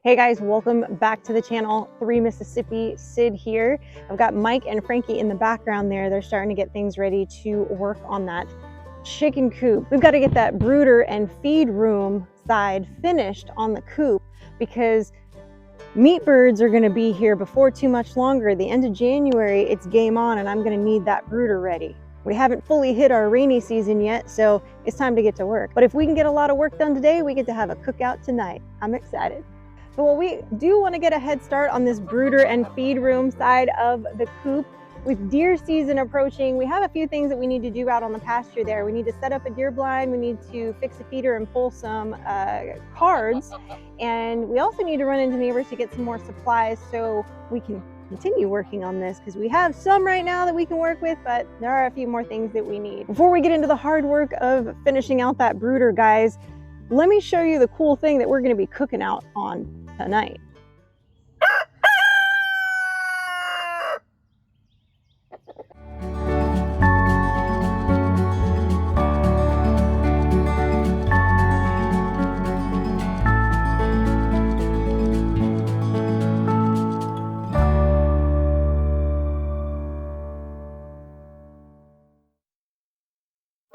Hey guys, welcome back to the channel. 3 Mississippi, Sid here. I've got Mike and Frankie in the background there. They're starting to get things ready to work on that chicken coop. We've got to get that brooder and feed room side finished on the coop because meat birds are going to be here before too much longer. The end of January, it's game on, and I'm going to need that brooder ready. We haven't fully hit our rainy season yet, so it's time to get to work. But if we can get a lot of work done today, we get to have a cookout tonight. I'm excited. So while we do want to get a head start on this brooder and feed room side of the coop, with deer season approaching, we have a few things that we need to do out on the pasture there. We need to set up a deer blind, we need to fix a feeder and pull some cards, and we also need to run into neighbors to get some more supplies so we can continue working on this, because we have some right now that we can work with, but there are a few more things that we need. Before we get into the hard work of finishing out that brooder, guys, let me show you the cool thing that we're going to be cooking out on tonight.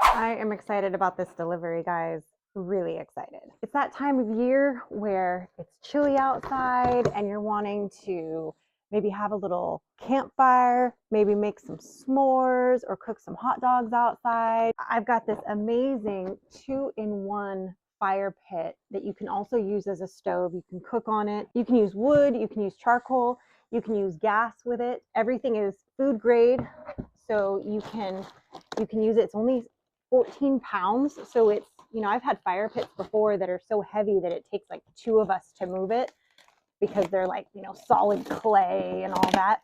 I am excited about this delivery, guys. Really excited. It's that time of year where it's chilly outside and you're wanting to maybe have a little campfire, maybe make some s'mores or cook some hot dogs outside. I've got this amazing 2-in-1 fire pit that you can also use as a stove. You can cook on it. You can use wood, you can use charcoal, you can use gas with it. Everything is food grade, so you can use it. It's only 14 pounds. So it's, I've had fire pits before that are so heavy that it takes like 2 of us to move it because they're like, solid clay and all that.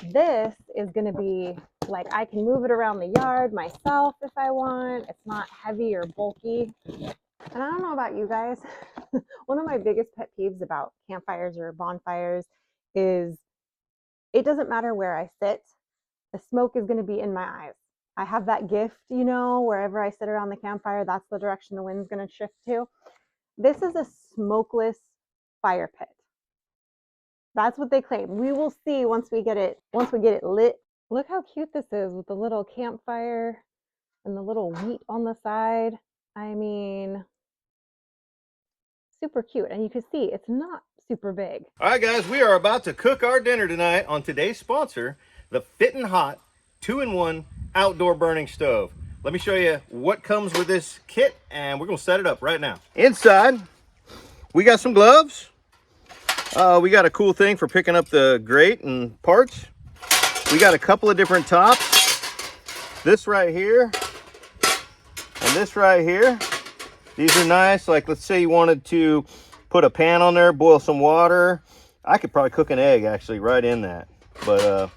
This is going to be like, I can move it around the yard myself if I want. It's not heavy or bulky. And I don't know about you guys. One of my biggest pet peeves about campfires or bonfires is it doesn't matter where I sit. The smoke is going to be in my eyes. I have that gift, wherever I sit around the campfire, that's the direction the wind's going to shift to. This is a smokeless fire pit. That's what they claim. We will see once we get it lit. Look how cute this is with the little campfire and the little wheat on the side. I mean, super cute. And you can see it's not super big. All right, guys, we are about to cook our dinner tonight on today's sponsor, the Fit & Hot 2-in-1 outdoor burning stove. Let me show you what comes with this kit, and we're gonna set it up right now. Inside, we got some gloves. We got a cool thing for picking up the grate and parts. We got a couple of different tops. This right here, and this right here. These are nice. Like, let's say you wanted to put a pan on there, boil some water. I could probably cook an egg actually right in that, but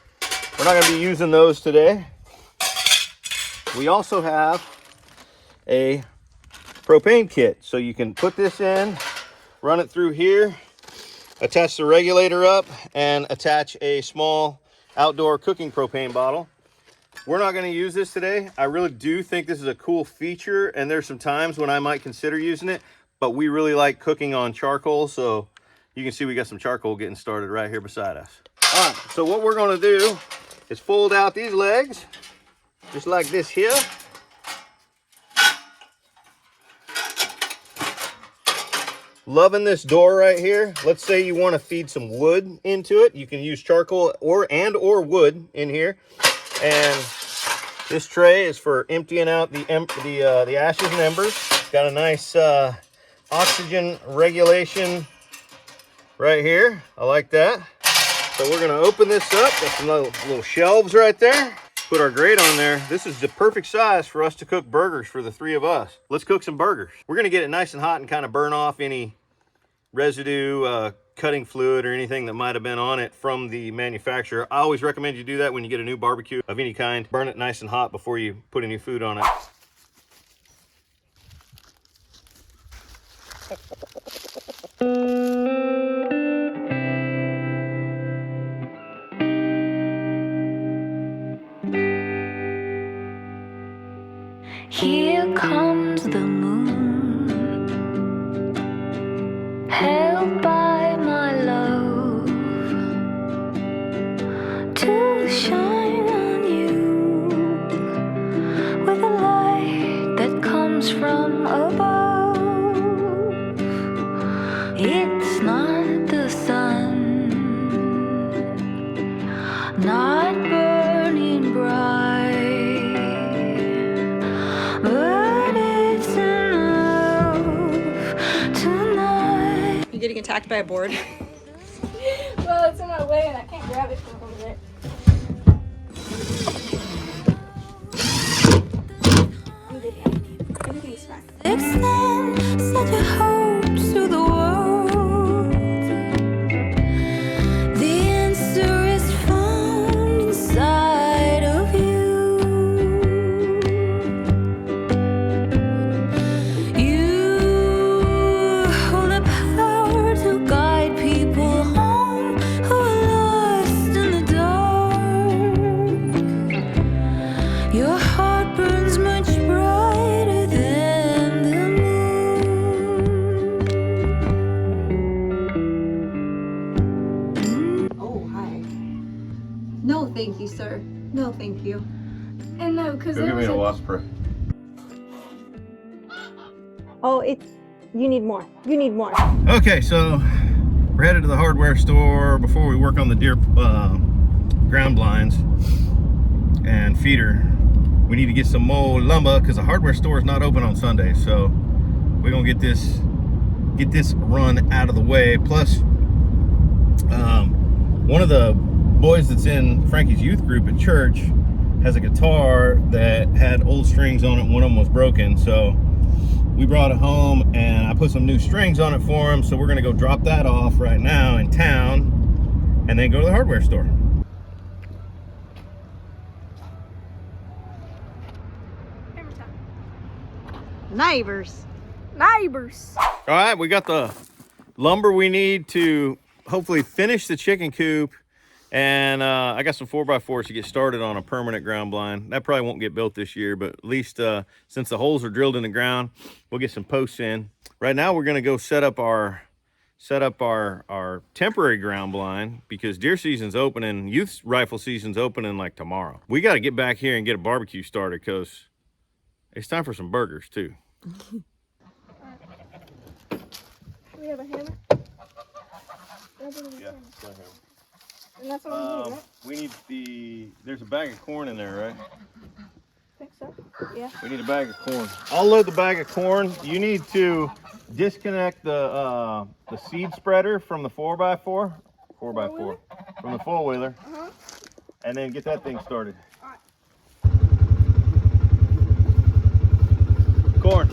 we're not gonna be using those today. We also have a propane kit. So you can put this in, run it through here, attach the regulator up, and attach a small outdoor cooking propane bottle. We're not going to use this today. I really do think this is a cool feature, and there's some times when I might consider using it, but we really like cooking on charcoal, so you can see we got some charcoal getting started right here beside us. All right, so what we're going to do is fold out these legs just like this here. Loving this door right here. Let's say you want to feed some wood into it. You can use charcoal or wood in here. And this tray is for emptying out the ashes and embers. Got a nice oxygen regulation right here. I like that. So we're going to open this up. Got some little shelves right there. Put our grate on there. This is the perfect size for us to cook burgers for the 3 of us. Let's cook some burgers. We're going to get it nice and hot and kind of burn off any residue, cutting fluid, or anything that might have been on it from the manufacturer. I always recommend you do that when you get a new barbecue of any kind. Burn it nice and hot before you put any food on it. Here comes the moon, held by It's not the sun, not burning bright, but it's enough tonight. You getting attacked by a board? Well, it's in my way and I can't grab it from over there. I'm good now. Everything's fine. Extend, set your hopes to the world. The answer is found inside of you. You hold the power to guide people home who are lost in the dark. Your heart burns much brighter than the moon. Oh, hi. No, thank you, sir. No, thank you. And no, because Go there give me was a a... wasp spray. Oh, you need more. You need more. Okay, so we're headed to the hardware store before we work on the deer ground blinds and feeder. We need to get some more lumber because the hardware store is not open on Sunday. So we're gonna get this run out of the way. Plus, one of the boys that's in Frankie's youth group at church has a guitar that had old strings on it. One of them was broken, so we brought it home and I put some new strings on it for him. So we're gonna go drop that off right now in town and then go to the hardware store. Hammer time. Neighbors. Neighbors. All right, we got the lumber we need to hopefully finish the chicken coop. And I got some 4x4s to get started on a permanent ground blind. That probably won't get built this year, but at least since the holes are drilled in the ground, we'll get some posts in. Right now, we're gonna go set up our temporary ground blind because deer season's opening, youth rifle season's opening like tomorrow. We got to get back here and get a barbecue started because it's time for some burgers too. We have a hammer. Yeah. And that's what we need, right? We need there's a bag of corn in there, right? I think so. Yeah. We need a bag of corn. I'll load the bag of corn. You need to disconnect the seed spreader from the 4x4, from the four-wheeler, and then get that thing started. Corn.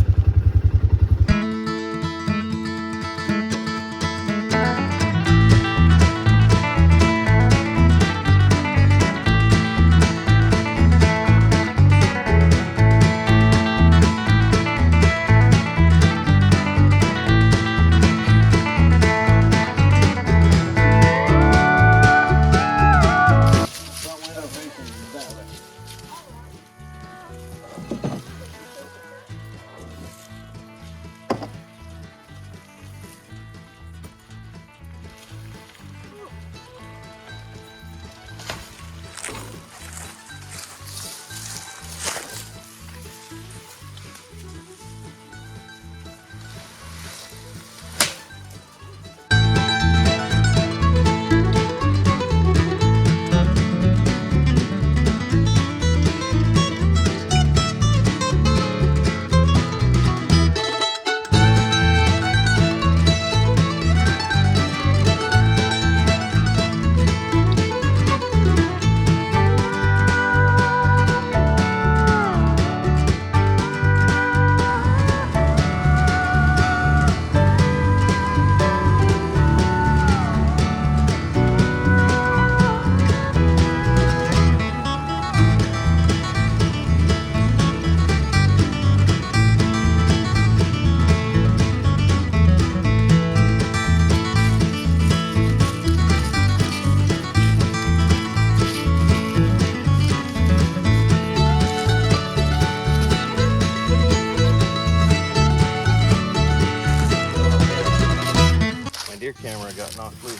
Camera got knocked loose.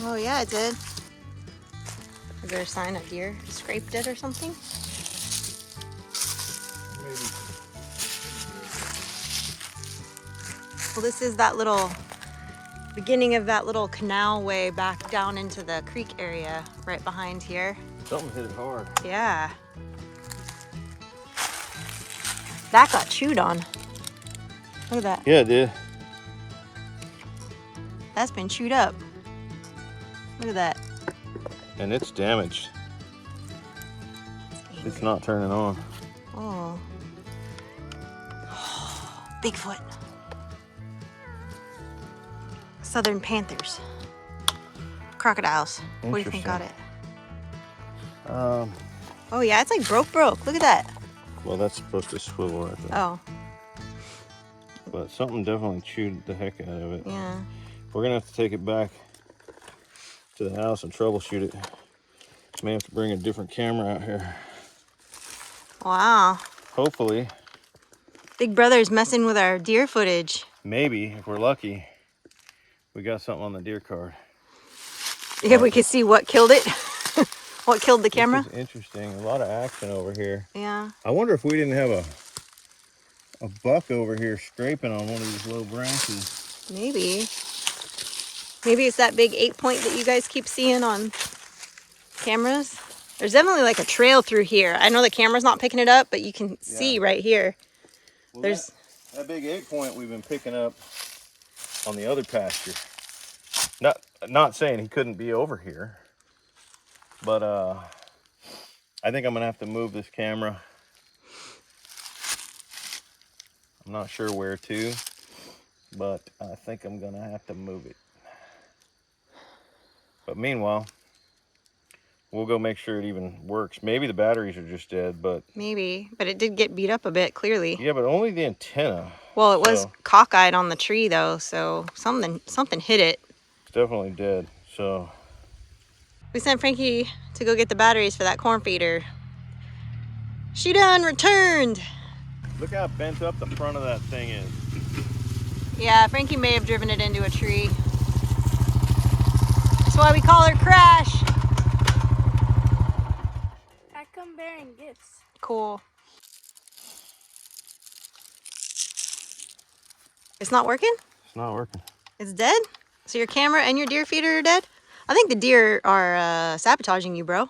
Oh yeah, it did. Is there a sign of deer scraped it or something? Maybe. Well, this is that little beginning of that little canal way back down into the creek area right behind here. Something hit it hard. Yeah. That got chewed on. Look at that. Yeah, it did. That's been chewed up. Look at that. And it's damaged. It's not turning on. Oh. Bigfoot. Southern panthers. Crocodiles. What do you think got it? Oh yeah, it's like broke. Look at that. Well, that's supposed to swivel right there. Oh. But something definitely chewed the heck out of it. Yeah. We're gonna have to take it back to the house and troubleshoot it. May have to bring a different camera out here. Wow. Hopefully. Big Brother's messing with our deer footage. Maybe, if we're lucky, we got something on the deer card. Yeah, we can see what killed it. What killed the camera. This is interesting. A lot of action over here. Yeah. I wonder if we didn't have a buck over here scraping on one of these low branches. Maybe. Maybe it's that big 8-point that you guys keep seeing on cameras. There's definitely like a trail through here. I know the camera's not picking it up, but you can see right here. Well, there's that big 8-point we've been picking up on the other pasture. Not saying he couldn't be over here, but I think I'm gonna have to move this camera. I'm not sure where to, but I think I'm gonna have to move it. But meanwhile, we'll go make sure it even works. Maybe the batteries are just dead, but... Maybe, but it did get beat up a bit, clearly. Yeah, but only the antenna. Well, it was cockeyed on the tree, though, so something hit it. It's definitely dead, so... We sent Frankie to go get the batteries for that corn feeder. She done returned! Look how bent up the front of that thing is. Yeah, Frankie may have driven it into a tree. That's why we call her Crash. I come bearing gifts. Cool. It's not working? It's not working. It's dead? So your camera and your deer feeder are dead? I think the deer are sabotaging you, bro.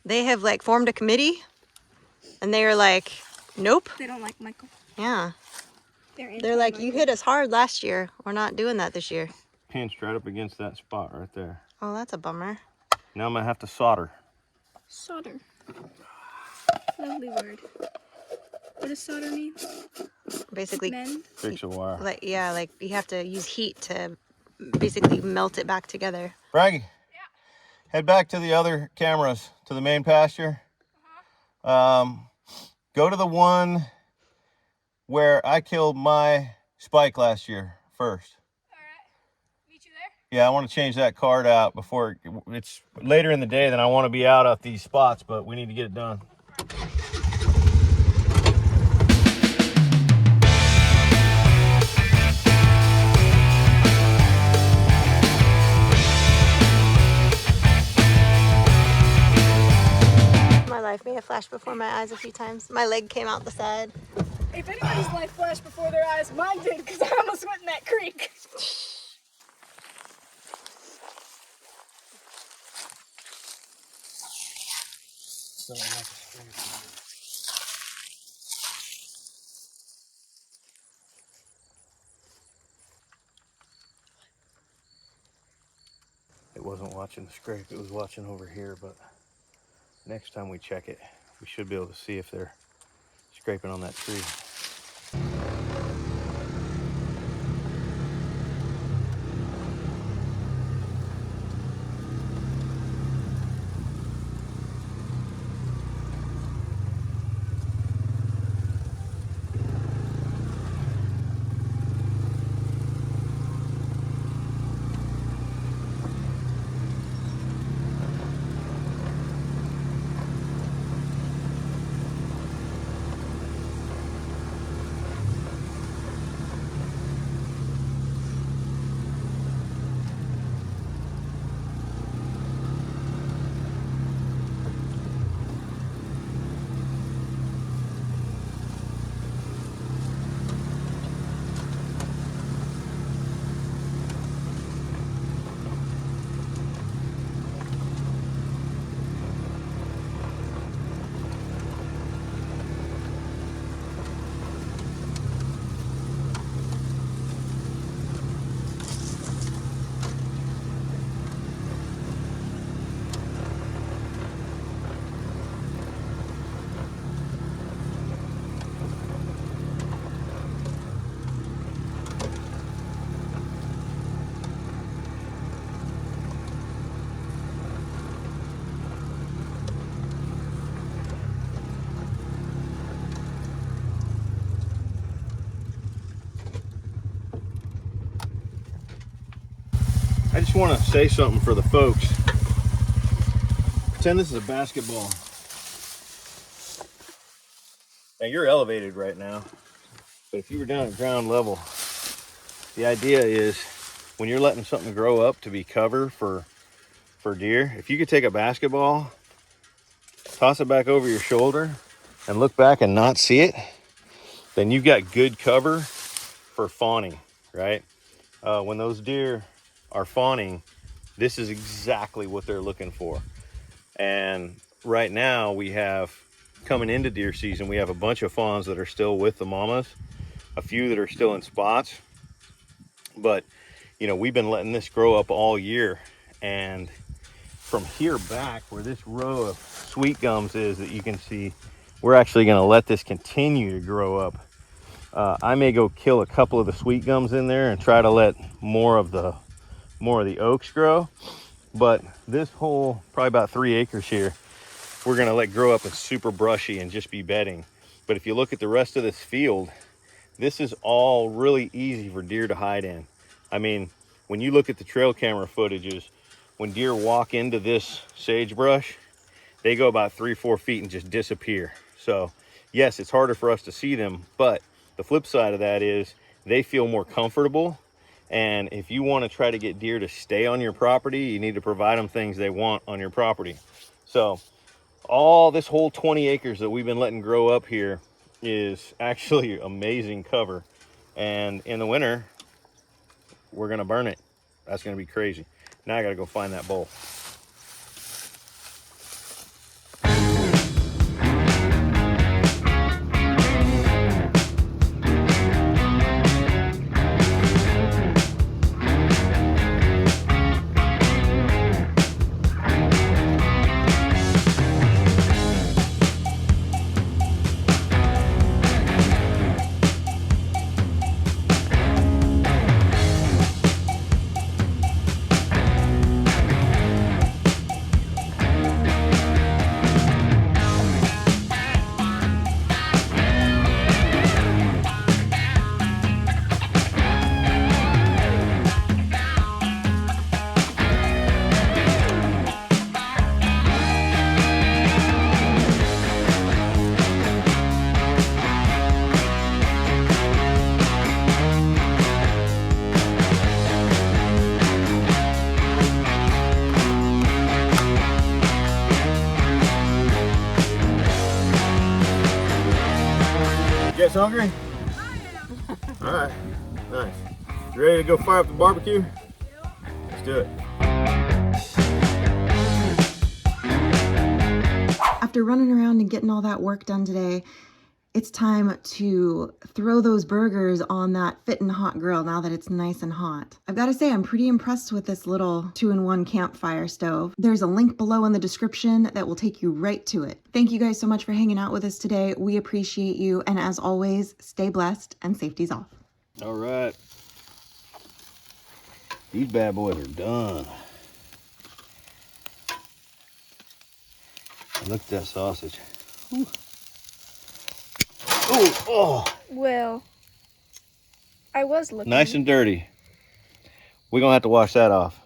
They have like formed a committee and they are like, nope. They don't like Michael. Yeah. They're like, you hit us hard last year. We're not doing that this year. Pinched right up against that spot right there. Oh, that's a bummer. Now I'm gonna have to solder. Solder. Lovely word. What does solder mean? Basically, Mend? Fix a wire. like you have to use heat to basically melt it back together. Braggy. Yeah. Head back to the other cameras, to the main pasture. Go to the one where I killed my spike last year first. Meet you there? Yeah, I want to change that card out before it's later in the day. Then I want to be out at these spots, but we need to get it done. My life may have flashed before my eyes a few times. My leg came out the side. If anybody's life flashed before their eyes, mine did, because I almost went in that creek. It wasn't watching the scrape, it was watching over here, but next time we check it, we should be able to see if they're scraping on that tree. I just want to say something for the folks. Pretend this is a basketball. Now you're elevated right now, but if you were down at ground level, the idea is when you're letting something grow up to be cover for deer, if you could take a basketball, toss it back over your shoulder, and look back and not see it, then you've got good cover for fawning, right? When those deer are fawning, this is exactly what they're looking for. And right now we have, coming into deer season, we have a bunch of fawns that are still with the mamas, a few that are still in spots, but you know, we've been letting this grow up all year. And from here back where this row of sweet gums is that you can see, we're actually going to let this continue to grow up. I may go kill a couple of the sweet gums in there and try to let more of the oaks grow, but this whole probably about 3 acres here we're going to let grow up and super brushy and just be bedding. But if you look at the rest of this field, this is all really easy for deer to hide in. I mean, when you look at the trail camera footages, when deer walk into this sagebrush, they go about 3-4 feet and just disappear. So yes, it's harder for us to see them, but the flip side of that is they feel more comfortable. And if you want to try to get deer to stay on your property, you need to provide them things they want on your property. So all this whole 20 acres that we've been letting grow up here is actually amazing cover. And in the winter, we're going to burn it. That's going to be crazy. Now I got to go find that bowl. You guys hungry? All right, nice. You ready to go fire up the barbecue? Let's do it. After running around and getting all that work done today, it's time to throw those burgers on that Fit and Hot grill now that it's nice and hot. I've got to say, I'm pretty impressed with this little 2-in-1 campfire stove. There's a link below in the description that will take you right to it. Thank you guys so much for hanging out with us today. We appreciate you. And as always, stay blessed and safety's off. All right. These bad boys are done. Look at that sausage. Ooh. Ooh, oh. Well, I was looking. Nice and dirty. We're going to have to wash that off.